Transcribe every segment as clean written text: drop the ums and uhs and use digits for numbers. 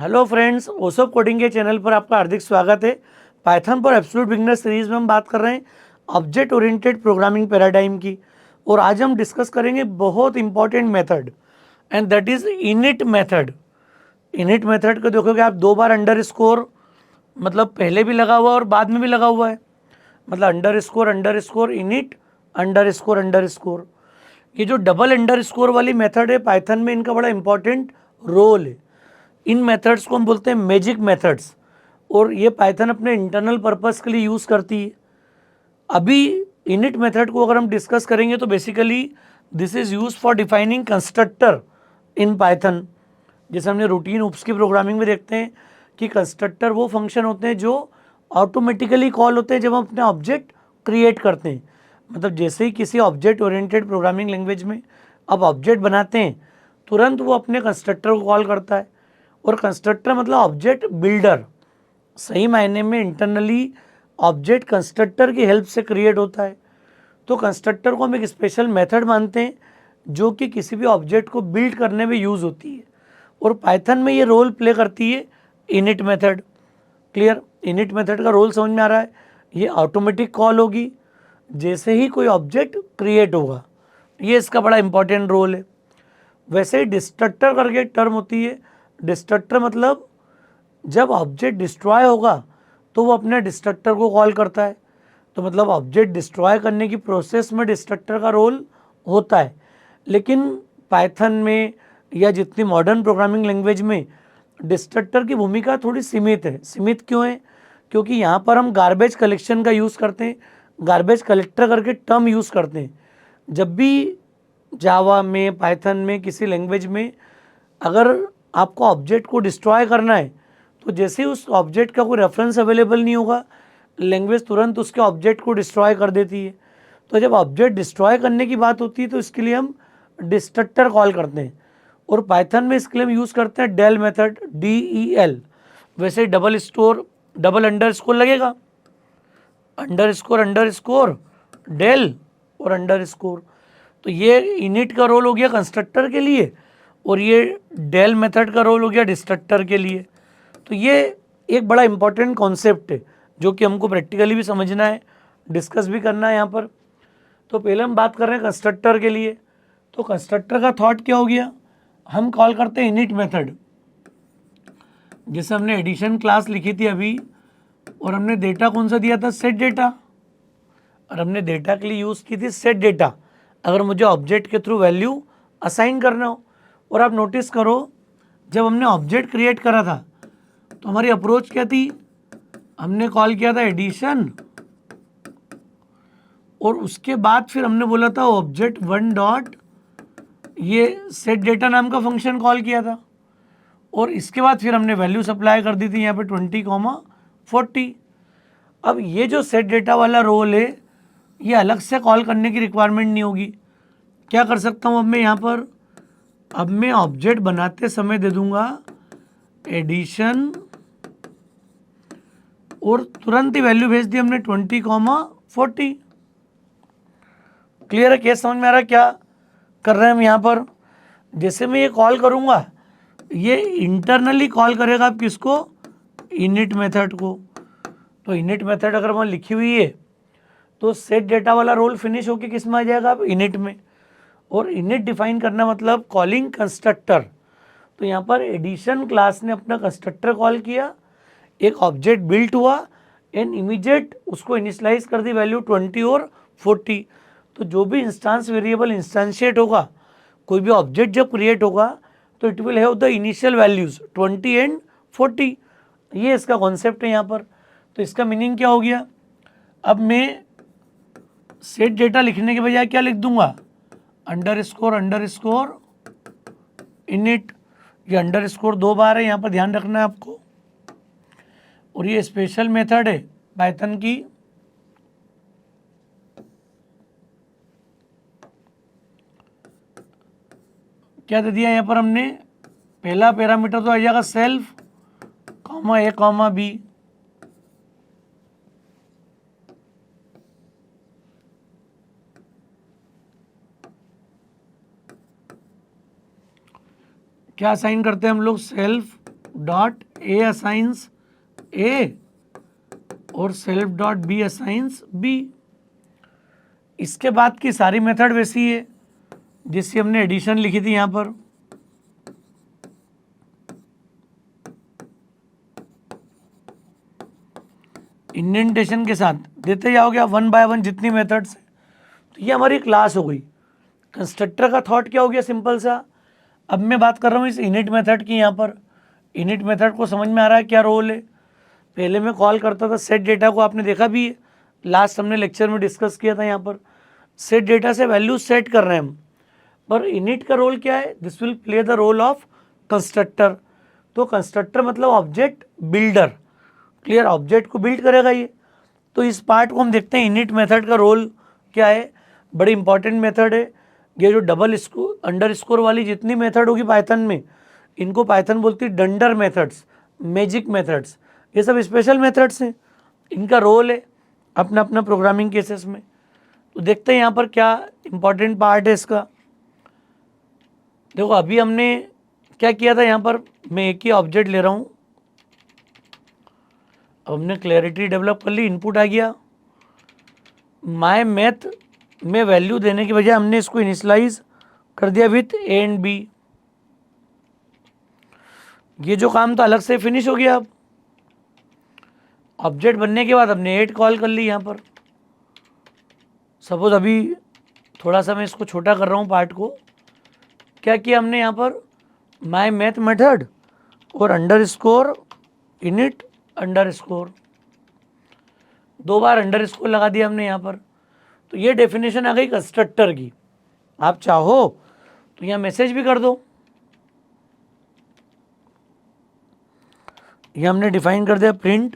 Hello friends, ओसोप coding के channel पर आपका हार्दिक स्वागत है। पाइथन पर एब्सोल्यूट बिगिनर सीरीज में हम बात कर रहे हैं ऑब्जेक्ट ओरिएंटेड प्रोग्रामिंग पैराडाइम की। और आज हम डिस्कस करेंगे बहुत important method and that is init method. Init method को देखोगे आप 2 बार अंडरस्कोर, मतलब पहले भी लगा हुआ है और बाद में भी लगा हुआ है। मतलब अंडरस्कोर इनिट अंडरस्कोर। ये जो डबल अंडरस्कोर वाली मेथड है पाइथन में, इनका बड़ा इंपॉर्टेंट रोल है। इन मेथड्स को हम बोलते हैं मैजिक मेथड्स, और ये पाइथन अपने इंटरनल पर्पस के लिए यूज़ करती है। अभी इनिट मेथड को अगर हम डिस्कस करेंगे तो basically this is use for defining constructor in Python. जैसे हमने रूटीन उप्स की प्रोग्रामिंग में देखते हैं कि कंस्ट्रक्टर वो फंक्शन होते हैं जो ऑटोमेटिकली कॉल होते हैं जब हम अपने ऑब्जेक्ट क्रिएट करते हैं। मतलब जैसे ही किसी ऑब्जेक्ट ओरिएंटेड प्रोग्रामिंग लैंग्वेज में अब ऑब्जेक्ट बनाते हैं, तुरंत वो अपने कंस्ट्रक्टर को कॉल करता है। और कंस्ट्रक्टर मतलब ऑब्जेक्ट बिल्डर। सही मायने में इंटरनली ऑब्जेक्ट कंस्ट्रक्टर की हेल्प से क्रिएट होता है। तो कंस्ट्रक्टर को हम एक स्पेशल मेथड मानते हैं जो कि किसी भी ऑब्जेक्ट को बिल्ड करने में यूज़ होती है, और पाइथन में ये रोल प्ले करती है init method. Clear? Init method का रोल समझ में आ रहा है? ये ऑटोमेटिक कॉल होगी जैसे ही कोई ऑब्जेक्ट क्रिएट होगा। ये इसका बड़ा इंपॉर्टेंट रोल है। वैसे ही डिस्ट्रक्टर करके एक टर्म होती है। डिस्ट्रक्टर मतलब जब ऑब्जेक्ट डिस्ट्रॉय होगा तो वो अपने डिस्ट्रक्टर को कॉल करता है। तो मतलब ऑब्जेक्ट डिस्ट्रॉय करने की प्रोसेस में डिस्ट्रक्टर का रोल होता है। लेकिन पाइथन में या जितनी मॉडर्न प्रोग्रामिंग लैंग्वेज में डिस्ट्रक्टर की भूमिका थोड़ी सीमित है। सीमित क्यों है? क्योंकि यहाँ पर हम गार्बेज कलेक्शन का यूज़ करते हैं, गार्बेज कलेक्टर करके टर्म यूज़ करते हैं। जब भी जावा में, पाइथन में, किसी लैंग्वेज में अगर आपको ऑब्जेक्ट को डिस्ट्रॉय करना है तो जैसे ही उस ऑब्जेक्ट का कोई रेफरेंस अवेलेबल नहीं होगा, लैंग्वेज तुरंत उसके ऑब्जेक्ट को डिस्ट्रॉय कर देती है। तो जब ऑब्जेक्ट डिस्ट्रॉय करने की बात होती है तो इसके लिए हम डिस्ट्रक्टर कॉल करते हैं। और पाइथन में इसके लिए हम यूज़ करते हैं डेल मेथड, DEL। वैसे डबल अंडरस्कोर लगेगा, अंडरस्कोर डेल और अंडरस्कोर। तो ये इनिट का रोल हो गया कंस्ट्रक्टर के लिए, और ये डेल मेथड का रोल हो गया डिस्ट्रक्टर के लिए। तो ये एक बड़ा इंपॉर्टेंट कॉन्सेप्ट है जो कि हमको प्रैक्टिकली भी समझना है, डिस्कस भी करना है यहाँ पर। तो पहले हम बात कर रहे हैं कंस्ट्रक्टर के लिए। तो कंस्ट्रक्टर का थॉट क्या हो गया? हम कॉल करते हैं इनिट मेथड। जैसे हमने एडिशन क्लास लिखी थी अभी, और हमने डेटा कौन सा दिया था? Set data. और हमने डेटा के लिए यूज़ की थी सेट डेटा, अगर मुझे ऑब्जेक्ट के थ्रू वैल्यू असाइन करना हो। और आप नोटिस करो, जब हमने ऑब्जेक्ट क्रिएट करा था तो हमारी अप्रोच क्या थी? हमने कॉल किया था एडिशन, और उसके बाद फिर हमने बोला था ऑब्जेक्ट वन डॉट ये सेट डेटा नाम का फंक्शन कॉल किया था। और इसके बाद फिर हमने वैल्यू सप्लाई कर दी थी यहाँ पे 20, 40। अब ये जो सेट डेटा वाला रोल है, ये अलग से कॉल करने की रिक्वायरमेंट नहीं होगी। क्या कर सकता हूँ अब मैं यहाँ पर? अब मैं ऑब्जेक्ट बनाते समय दे दूंगा एडिशन, और तुरंत ही वैल्यू भेज दी हमने 20, 40। क्लियर है? केस समझ में आ रहा है क्या कर रहे हैं हम यहाँ पर? जैसे मैं ये कॉल करूँगा, ये इंटरनली कॉल करेगा आप किसको? इनिट मेथड को। तो इनिट मेथड अगर वहाँ लिखी हुई है तो सेट डेटा वाला रोल फिनिश होकर किस में आ जाएगा? आप इनिट में। और इनिट डिफाइन करना मतलब कॉलिंग कंस्ट्रक्टर। तो यहाँ पर एडिशन क्लास ने अपना कंस्ट्रक्टर कॉल किया, एक ऑब्जेक्ट बिल्ट हुआ, एंड इमीडिएट उसको इनिशलाइज कर दी वैल्यू 20 और 40। तो जो भी इंस्टांस वेरिएबल इंस्टेंशिएट होगा, कोई भी ऑब्जेक्ट जब क्रिएट होगा तो it will have the initial values 20 and 40। ये इसका कॉन्सेप्ट है यहाँ पर। तो इसका मीनिंग क्या हो गया? अब मैं सेट डेटा लिखने के बजाय क्या लिख दूंगा? Underscore init. ये अंडरस्कोर 2 बार है, यहाँ पर ध्यान रखना है आपको। और ये स्पेशल मेथड है पाइथन की। क्या दे दिया यहाँ पर हमने? पहला पैरामीटर तो आ जाएगा self, comma a comma b. क्या साइन करते हैं हम लोग? Self dot a assigns a और self dot b assigns b. इसके बाद की सारी मेथड वैसी है जिससे हमने एडिशन लिखी थी यहाँ पर। इंडेंटेशन के साथ देते जाओगे आप वन बाय वन जितनी मेथड्स है। तो ये हमारी क्लास हो गई। कंस्ट्रक्टर का थॉट क्या हो गया, सिंपल सा। अब मैं बात कर रहा हूँ इस इनिट मेथड की। यहाँ पर इनिट मेथड को समझ में आ रहा है क्या रोल है। पहले मैं कॉल करता था सेट डेटा को, आपने देखा भी है, लास्ट हमने लेक्चर में डिस्कस किया था। यहाँ पर सेट डेटा से वैल्यू सेट कर रहे हैं हम। पर इनिट का रोल क्या है, this will play the role of constructor. तो कंस्ट्रक्टर मतलब ऑब्जेक्ट बिल्डर, क्लियर, ऑब्जेक्ट को बिल्ड करेगा ये। तो इस पार्ट को हम देखते हैं इनिट मेथड का रोल क्या है। बड़ी इंपॉर्टेंट मेथड है ये। जो डबल अंडर स्कोर वाली जितनी मेथड होगी पाइथन में, इनको पाइथन बोलती है डंडर मेथड्स, मैजिक मेथड्स। ये सब स्पेशल मेथड्स हैं, इनका रोल है अपना अपना प्रोग्रामिंग केसेस में। तो देखते हैं यहाँ पर क्या इंपॉर्टेंट पार्ट है इसका। देखो अभी हमने क्या किया था, यहाँ पर मैं एक ही ऑब्जेक्ट ले रहा हूँ। अब हमने क्लैरिटी डेवलप कर ली, इनपुट आ गया। माय मैथ में वैल्यू देने की बजाय हमने इसको इनिशियलाइज कर दिया विथ ए एंड बी। ये जो काम था अलग से फिनिश हो गया। अब ऑब्जेक्ट बनने के बाद हमने ऐड कॉल कर ली। यहाँ पर सपोज अभी थोड़ा सा मैं इसको छोटा कर रहा हूँ पार्ट को। क्या किया हमने यहाँ पर, माय मैथ मेथड और under score init under score, 2 बार अंडर स्कोर लगा दिया हमने यहाँ पर। तो ये डेफिनेशन आ गई कंस्ट्रक्टर की। आप चाहो तो यहाँ मैसेज भी कर दो। ये हमने डिफाइन कर दिया प्रिंट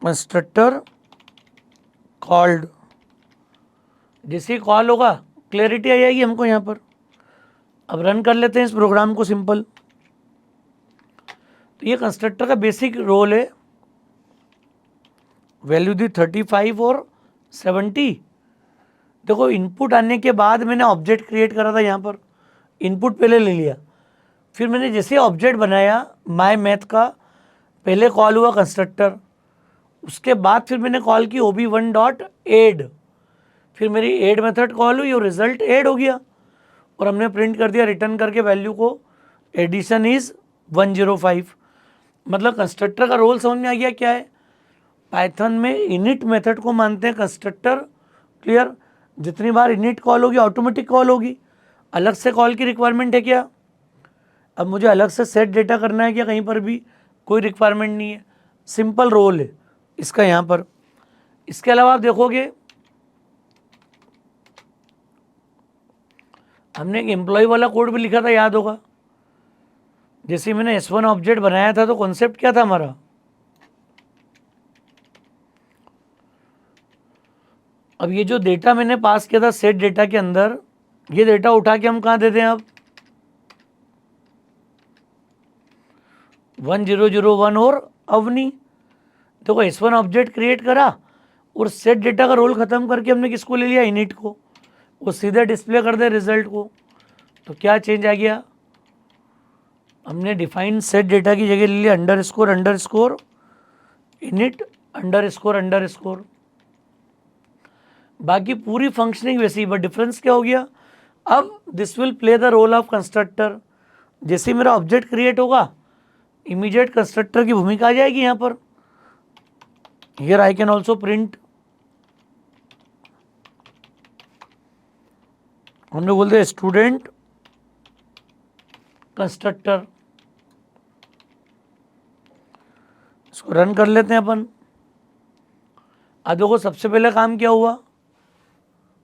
कंस्ट्रक्टर कॉल्ड। जैसे ही कॉल होगा क्लैरिटी आ जाएगी हमको यहाँ पर। अब रन कर लेते हैं इस प्रोग्राम को सिंपल। तो ये कंस्ट्रक्टर का बेसिक रोल है। वैल्यू दी 35 और 70। देखो इनपुट आने के बाद मैंने ऑब्जेक्ट क्रिएट करा था। यहाँ पर इनपुट पहले ले लिया, फिर मैंने जैसे ऑब्जेक्ट बनाया माय मैथ का, पहले कॉल हुआ कंस्ट्रक्टर, उसके बाद फिर मैंने कॉल की ob1 डॉट एड, फिर मेरी एड मेथड कॉल हुई और रिजल्ट एड हो गया। और हमने प्रिंट कर दिया रिटर्न करके वैल्यू को, एडिशन इज़ 105। मतलब कंस्ट्रक्टर का रोल समझ में आ गया क्या है। पाइथन में इनिट मेथड को मानते हैं कंस्ट्रक्टर, क्लियर। जितनी बार इनिट कॉल होगी ऑटोमेटिक कॉल होगी, अलग से कॉल की रिक्वायरमेंट है क्या। अब मुझे अलग से सेट डेटा करना है क्या, कहीं पर भी कोई रिक्वायरमेंट नहीं है, सिंपल रोल है इसका यहाँ पर। इसके अलावा आप देखोगे हमने एक एम्प्लॉय वाला कोड भी लिखा था, याद होगा। जैसे मैंने S1 ऑब्जेक्ट बनाया था तो कॉन्सेप्ट क्या था हमारा, अब ये जो डेटा मैंने पास किया था सेट डेटा के अंदर, ये डेटा उठा के हम कहाँ देते हैं अब 1001 और अवनी। देखो S1 ऑब्जेक्ट क्रिएट करा और सेट डेटा का रोल खत्म करके हमने किसको ले लिया, इनिट को। वो सीधे डिस्प्ले कर दे रिजल्ट को। तो क्या चेंज आ गया, हमने डिफाइन सेट डेटा की जगह ले लिया under score init under score. बाकी पूरी फंक्शनिंग वैसी ही, बट डिफरेंस क्या हो गया, अब this will play the role of constructor. जैसे ही मेरा ऑब्जेक्ट क्रिएट होगा इमीडिएट कंस्ट्रक्टर की भूमिका आ जाएगी यहाँ पर। Here I can also print, हमने बोलते हैं स्टूडेंट कंस्ट्रक्टर। इसको रन कर लेते हैं अपन। अब देखो सबसे पहले काम क्या हुआ,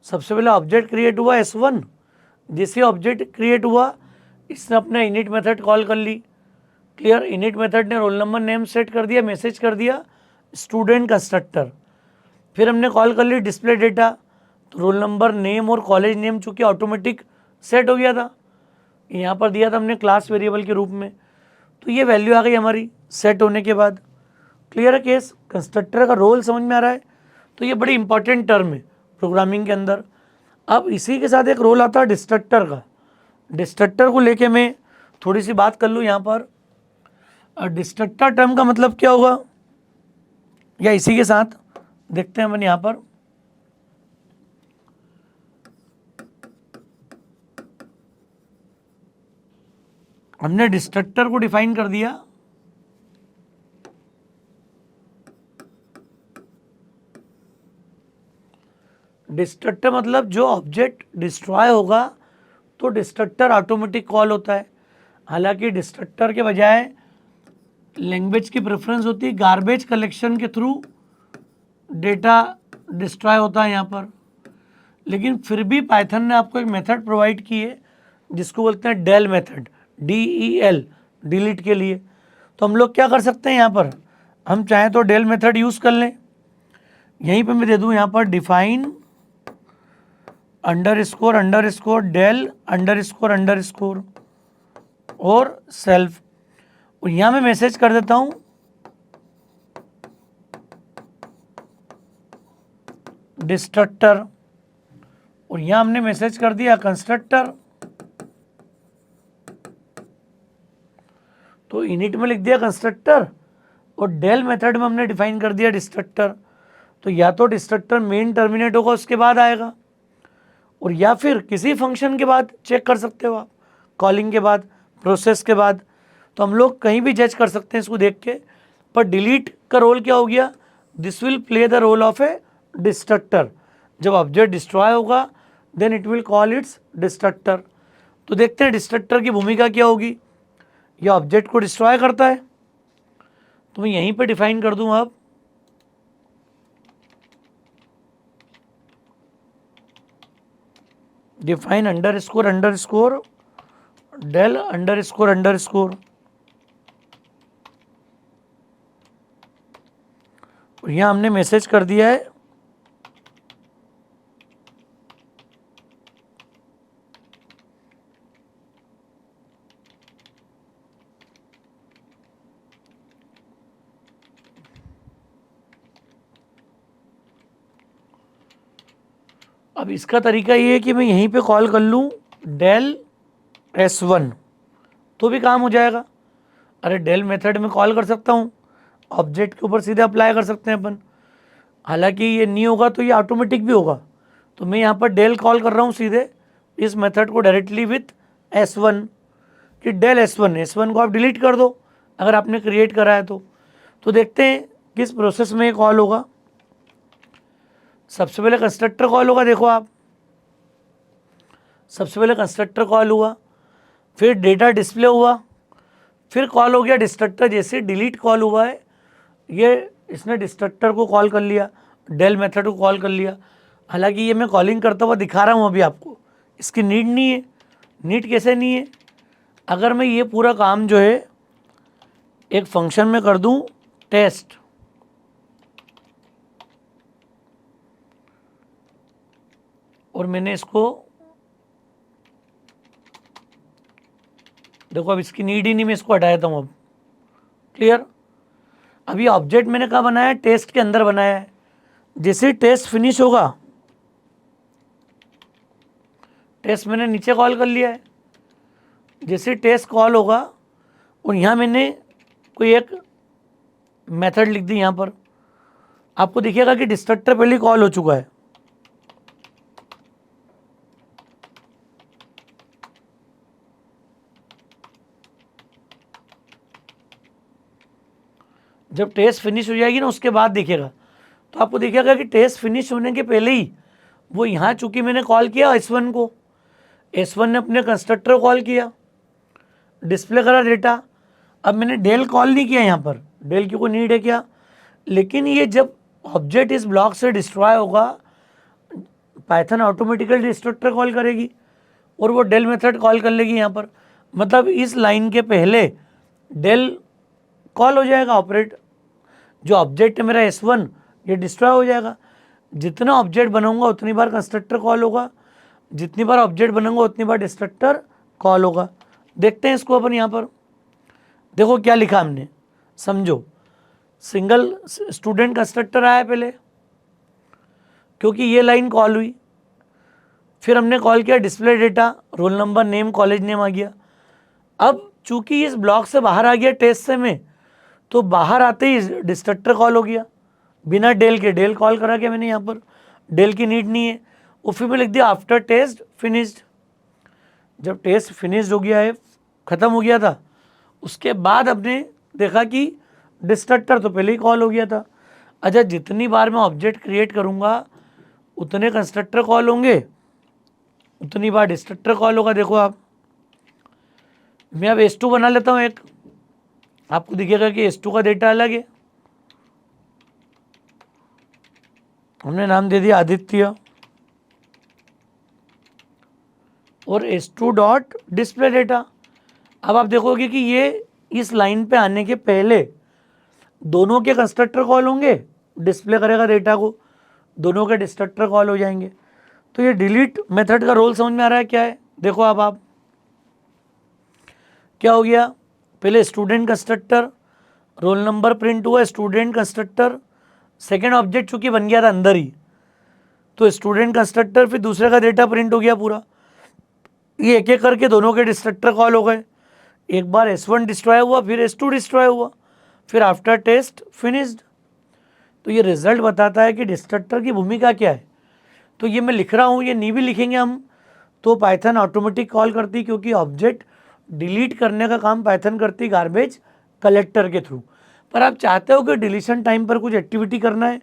सबसे पहले ऑब्जेक्ट क्रिएट हुआ S1। जैसे ऑब्जेक्ट क्रिएट हुआ इसने अपना इनिट मेथड कॉल कर ली, क्लियर। इनिट मेथड ने रोल नंबर नेम सेट कर दिया, मैसेज कर दिया स्टूडेंट कंस्ट्रक्टर। फिर हमने कॉल कर ली डिस्प्ले डेटा, तो रोल नंबर नेम और कॉलेज नेम चूँकि ऑटोमेटिक सेट हो गया था, यहाँ पर दिया था हमने क्लास वेरिएबल के रूप में। तो ये वैल्यू आ गई हमारी सेट होने के बाद। क्लियर है केस, कंस्ट्रक्टर का रोल समझ में आ रहा है। तो ये बड़ी इंपॉर्टेंट टर्म है प्रोग्रामिंग के अंदर। अब इसी के साथ एक रोल आता है डिस्ट्रक्टर का। डिस्ट्रक्टर को लेके मैं थोड़ी सी बात कर लूँ यहाँ पर। डिस्ट्रक्टर टर्म का मतलब क्या होगा, या इसी के साथ देखते हैं अपन यहाँ पर। हमने डिस्ट्रक्टर को डिफाइन कर दिया। डिस्ट्रक्टर मतलब जो ऑब्जेक्ट डिस्ट्रॉय होगा तो डिस्ट्रक्टर ऑटोमेटिक कॉल होता है। हालांकि डिस्ट्रक्टर के बजाय लैंग्वेज की प्रेफरेंस होती है, गार्बेज कलेक्शन के थ्रू डेटा डिस्ट्रॉय होता है यहाँ पर। लेकिन फिर भी पाइथन ने आपको एक मेथड प्रोवाइड की है जिसको बोलते हैं डेल मेथड, DEL, डिलीट के लिए। तो हम लोग क्या कर सकते हैं यहाँ पर, हम चाहें तो डेल मेथड यूज़ कर लें। यहीं पे मैं दे दूँ यहाँ पर डिफाइन अंडरस्कोर डेल अंडरस्कोर और सेल्फ, और यहाँ मैं मैसेज कर देता हूँ डिस्ट्रक्टर, और यहाँ हमने मैसेज कर दिया कंस्ट्रक्टर। तो इनिट में लिख दिया कंस्ट्रक्टर और डेल मेथड में हमने डिफाइन कर दिया डिस्ट्रक्टर। तो या तो डिस्ट्रक्टर मेन टर्मिनेट होगा उसके बाद आएगा, और या फिर किसी फंक्शन के बाद चेक कर सकते हो आप, कॉलिंग के बाद, प्रोसेस के बाद। तो हम लोग कहीं भी जज कर सकते हैं इसको देख के। पर डिलीट का रोल क्या हो गया, this will play the role of a destructor. जब ऑब्जेक्ट डिस्ट्रॉय होगा then it will call its destructor. तो देखते हैं डिस्ट्रक्टर की भूमिका क्या होगी। यह ऑब्जेक्ट को डिस्ट्रॉय करता है, तो मैं यहीं पे डिफाइन कर दूं अब डिफाइन अंडरस्कोर डेल अंडरस्कोर, और यहाँ हमने मैसेज कर दिया है अब इसका तरीका ये है कि मैं यहीं पे कॉल कर लूँ डेल S1 तो भी काम हो जाएगा। अरे डेल मेथड में कॉल कर सकता हूँ, ऑब्जेक्ट के ऊपर सीधे अप्लाई कर सकते हैं अपन। हालांकि ये नहीं होगा तो ये ऑटोमेटिक भी होगा, तो मैं यहाँ पर डेल कॉल कर रहा हूँ सीधे इस मेथड को डायरेक्टली विथ S1 कि डेल S1 को आप डिलीट कर दो अगर आपने क्रिएट करा है तो देखते हैं किस प्रोसेस में ये कॉल होगा। सबसे पहले कंस्ट्रक्टर कॉल होगा, देखो आप, सबसे पहले कंस्ट्रक्टर कॉल हुआ, फिर डेटा डिस्प्ले हुआ, फिर कॉल हो गया डिस्ट्रक्टर। जैसे डिलीट कॉल हुआ है ये इसने डिस्ट्रक्टर को कॉल कर लिया, डेल मेथड को कॉल कर लिया। हालांकि ये मैं कॉलिंग करता हुआ दिखा रहा हूँ अभी आपको, इसकी नीड नहीं है। नीड कैसे नहीं है, अगर मैं ये पूरा काम जो है एक फंक्शन में कर दूँ टेस्ट, और मैंने इसको देखो अब इसकी नीड ही नहीं, मैं इसको हटा देता हूँ अब। क्लियर। अब ये ऑब्जेक्ट मैंने कहाँ बनाया है, टेस्ट के अंदर बनाया है। जैसे टेस्ट फिनिश होगा, टेस्ट मैंने नीचे कॉल कर लिया है, जैसे टेस्ट कॉल होगा और यहाँ मैंने कोई एक मेथड लिख दी, यहाँ पर आपको दिखेगा कि डिस्ट्रक्टर पहले कॉल हो चुका है। जब टेस्ट फिनिश हो जाएगी ना उसके बाद दिखेगा, तो आपको दिखेगा कि टेस्ट फिनिश होने के पहले ही वो यहाँ चूंकि मैंने कॉल किया S1 को, S1 ने अपने कंस्ट्रक्टर को कॉल किया, डिस्प्ले करा डेटा। अब मैंने डेल कॉल नहीं किया यहाँ पर, डेल की कोई नीड है क्या, लेकिन ये जब ऑब्जेक्ट इस ब्लॉक से डिस्ट्रॉय होगा पाइथन ऑटोमेटिकली डिस्ट्रक्टर कॉल करेगी और वो डेल मेथड कॉल कर लेगी यहाँ पर। मतलब इस लाइन के पहले डेल कॉल हो जाएगा, ऑपरेट जो ऑब्जेक्ट है मेरा S1 ये डिस्ट्रॉय हो जाएगा। जितना ऑब्जेक्ट बनाऊंगा उतनी बार कंस्ट्रक्टर कॉल होगा, जितनी बार ऑब्जेक्ट बनाऊंगा उतनी बार डिस्ट्रक्टर कॉल होगा। देखते हैं इसको अपन यहाँ पर, देखो क्या लिखा हमने, समझो। सिंगल स्टूडेंट कंस्ट्रक्टर आया पहले क्योंकि ये लाइन कॉल हुई, फिर हमने कॉल किया display data, roll number, name, college name आ गया। अब चूंकि इस ब्लॉक से बाहर आ गया टेस्ट से में, तो बाहर आते ही डिस्ट्रक्टर कॉल हो गया बिना डेल के। डेल कॉल करा क्या मैंने, यहाँ पर डेल की नीड नहीं है। और फिर मैं लिख दिया आफ्टर टेस्ट फिनिश्ड। जब टेस्ट फिनिश्ड हो गया है, ख़त्म हो गया था, उसके बाद हमने देखा कि डिस्ट्रक्टर तो पहले ही कॉल हो गया था। अच्छा, जितनी बार मैं ऑब्जेक्ट क्रिएट करूँगा उतने कंस्ट्रक्टर कॉल होंगे, उतनी बार डिस्ट्रक्टर कॉल होगा। देखो आप, मैं अब S2 बना लेता हूँ एक, आपको दिखेगा कि S2 का डेटा अलग है। हमने नाम दे दिया आदित्य, और S2 डॉट डिस्प्ले डेटा। अब आप देखोगे कि ये इस लाइन पे आने के पहले दोनों के कंस्ट्रक्टर कॉल होंगे, डिस्प्ले करेगा डेटा को, दोनों के डिस्ट्रक्टर कॉल हो जाएंगे। तो ये डिलीट मेथड का रोल समझ में आ रहा है क्या है? देखो अब आप क्या हो गया, पहले student constructor, roll number print हुआ, स्टूडेंट कंस्ट्रक्टर, सेकेंड ऑब्जेक्ट चूंकि बन गया था अंदर ही, तो स्टूडेंट कंस्ट्रक्टर, फिर दूसरे का डेटा प्रिंट हो गया पूरा। ये एक एक करके दोनों के डिस्ट्रक्टर कॉल हो गए। एक बार S1 डिस्ट्रॉय हुआ, फिर S2 डिस्ट्रॉय हुआ, फिर आफ्टर टेस्ट फिनिश्ड। तो ये रिजल्ट बताता है कि डिस्ट्रक्टर की भूमिका क्या है। तो ये मैं लिख रहा हूँ, ये नहीं भी लिखेंगे हम तो पाइथन ऑटोमेटिक कॉल करती, क्योंकि ऑब्जेक्ट डिलीट करने का काम पाइथन करती गार्बेज कलेक्टर के थ्रू। पर आप चाहते हो कि डिलीशन टाइम पर कुछ एक्टिविटी करना है,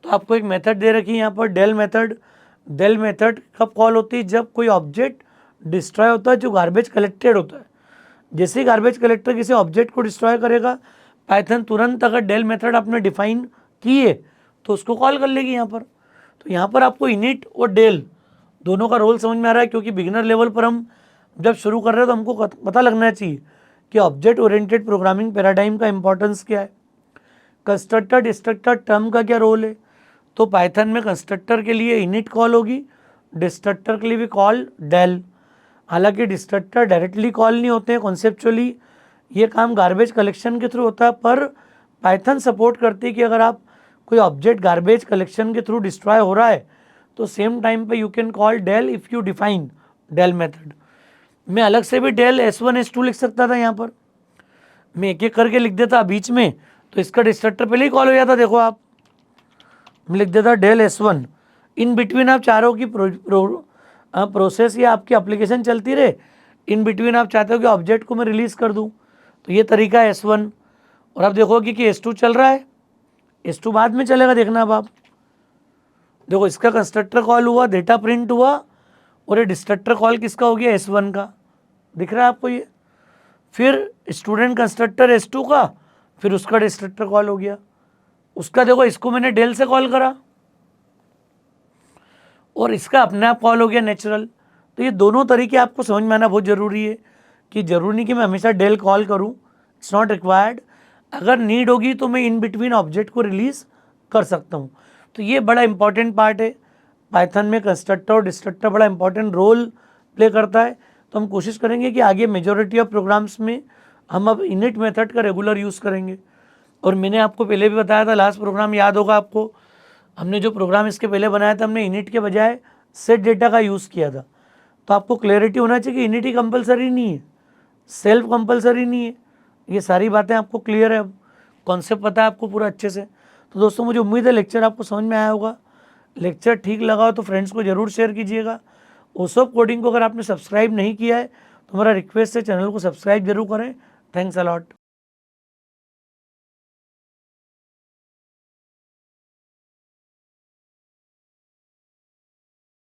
तो आपको एक मेथड दे रखी है यहाँ पर, डेल मेथड। डेल मेथड कब कॉल होती है? जब कोई ऑब्जेक्ट डिस्ट्रॉय होता है जो गार्बेज कलेक्टेड होता है। जैसे ही गार्बेज कलेक्टर किसी ऑब्जेक्ट को डिस्ट्रॉय करेगा, पाइथन तुरंत अगर डेल मेथड आपने डिफाइन की है तो उसको कॉल कर लेगी यहाँ पर। तो यहाँ पर आपको इनिट और डेल दोनों का रोल समझ में आ रहा है, क्योंकि बिगिनर लेवल पर हम जब शुरू कर रहे हैं तो हमको पता लगना चाहिए कि ऑब्जेक्ट ओरिएंटेड प्रोग्रामिंग पैराडाइम का इंपॉर्टेंस क्या है, कंस्ट्रक्टर डिस्ट्रक्टर टर्म का क्या रोल है। तो पाइथन में कंस्ट्रक्टर के लिए इनिट कॉल होगी, डिस्ट्रक्टर के लिए भी कॉल डेल। हालांकि डिस्ट्रक्टर डायरेक्टली कॉल नहीं होते हैं, कॉन्सेप्चुअली ये काम गार्बेज कलेक्शन के थ्रू होता है, पर पाइथन सपोर्ट करती है कि अगर आप कोई ऑब्जेक्ट गार्बेज कलेक्शन के थ्रू डिस्ट्रॉय हो रहा है तो सेम टाइम पे you can call del if you define del method. मैं अलग से भी डेल S1 S2 लिख सकता था, यहाँ पर मैं एक एक करके लिख देता बीच में, तो इसका डिस्ट्रक्टर पहले ही कॉल हो जाता। देखो आप, मैं लिख देता डेल S1, इन बिटवीन आप चारों की प्रोसेस या आपकी एप्लीकेशन चलती रहे, इन बिटवीन आप चाहते हो कि ऑब्जेक्ट को मैं रिलीज़ कर दूं, तो ये तरीका है S1। और आप देखोगे कि S2 चल रहा है, S2 बाद में चलेगा, देखना अब आप देखो, इसका कंस्ट्रक्टर कॉल हुआ, डेटा प्रिंट हुआ, और ये डिस्ट्रक्टर कॉल किसका हो गया? S1 का, दिख रहा है आपको ये। फिर स्टूडेंट कंस्ट्रक्टर S2 का, फिर उसका डिस्ट्रक्टर कॉल हो गया, उसका देखो इसको मैंने डेल से कॉल करा और इसका अपने आप कॉल हो गया नेचुरल। तो ये दोनों तरीके आपको समझ में आना बहुत ज़रूरी है, कि ज़रूरी नहीं कि मैं हमेशा डेल कॉल करूँ, इट्स नॉट रिक्वायर्ड। अगर नीड होगी तो मैं इन बिटवीन ऑब्जेक्ट को रिलीज़ कर सकता हूँ। तो ये बड़ा इंपॉर्टेंट पार्ट है, पाइथन में कंस्ट्रक्टर और डिस्ट्रक्टर बड़ा इंपॉर्टेंट रोल प्ले करता है। तो हम कोशिश करेंगे कि आगे मेजॉरिटी ऑफ प्रोग्राम्स में हम अब इनिट मेथड का रेगुलर यूज़ करेंगे। और मैंने आपको पहले भी बताया था, लास्ट प्रोग्राम याद होगा आपको, हमने जो प्रोग्राम इसके पहले बनाया था हमने इनिट के बजाय सेट डेटा का यूज़ किया था। तो आपको क्लैरिटी होना चाहिए कि इनिट ही कंपलसरी नहीं है, सेल्फ कंपलसरी नहीं है। ये सारी बातें आपको क्लियर है, अब कॉन्सेप्ट पता है आपको पूरा अच्छे से। तो दोस्तों, मुझे उम्मीद है लेक्चर आपको समझ में आया होगा। लेक्चर ठीक लगा हो तो फ्रेंड्स को ज़रूर शेयर कीजिएगा। ओसोप कोडिंग को अगर आपने सब्सक्राइब नहीं किया है तो हमारा रिक्वेस्ट है, चैनल को सब्सक्राइब जरूर करें। Thanks a lot.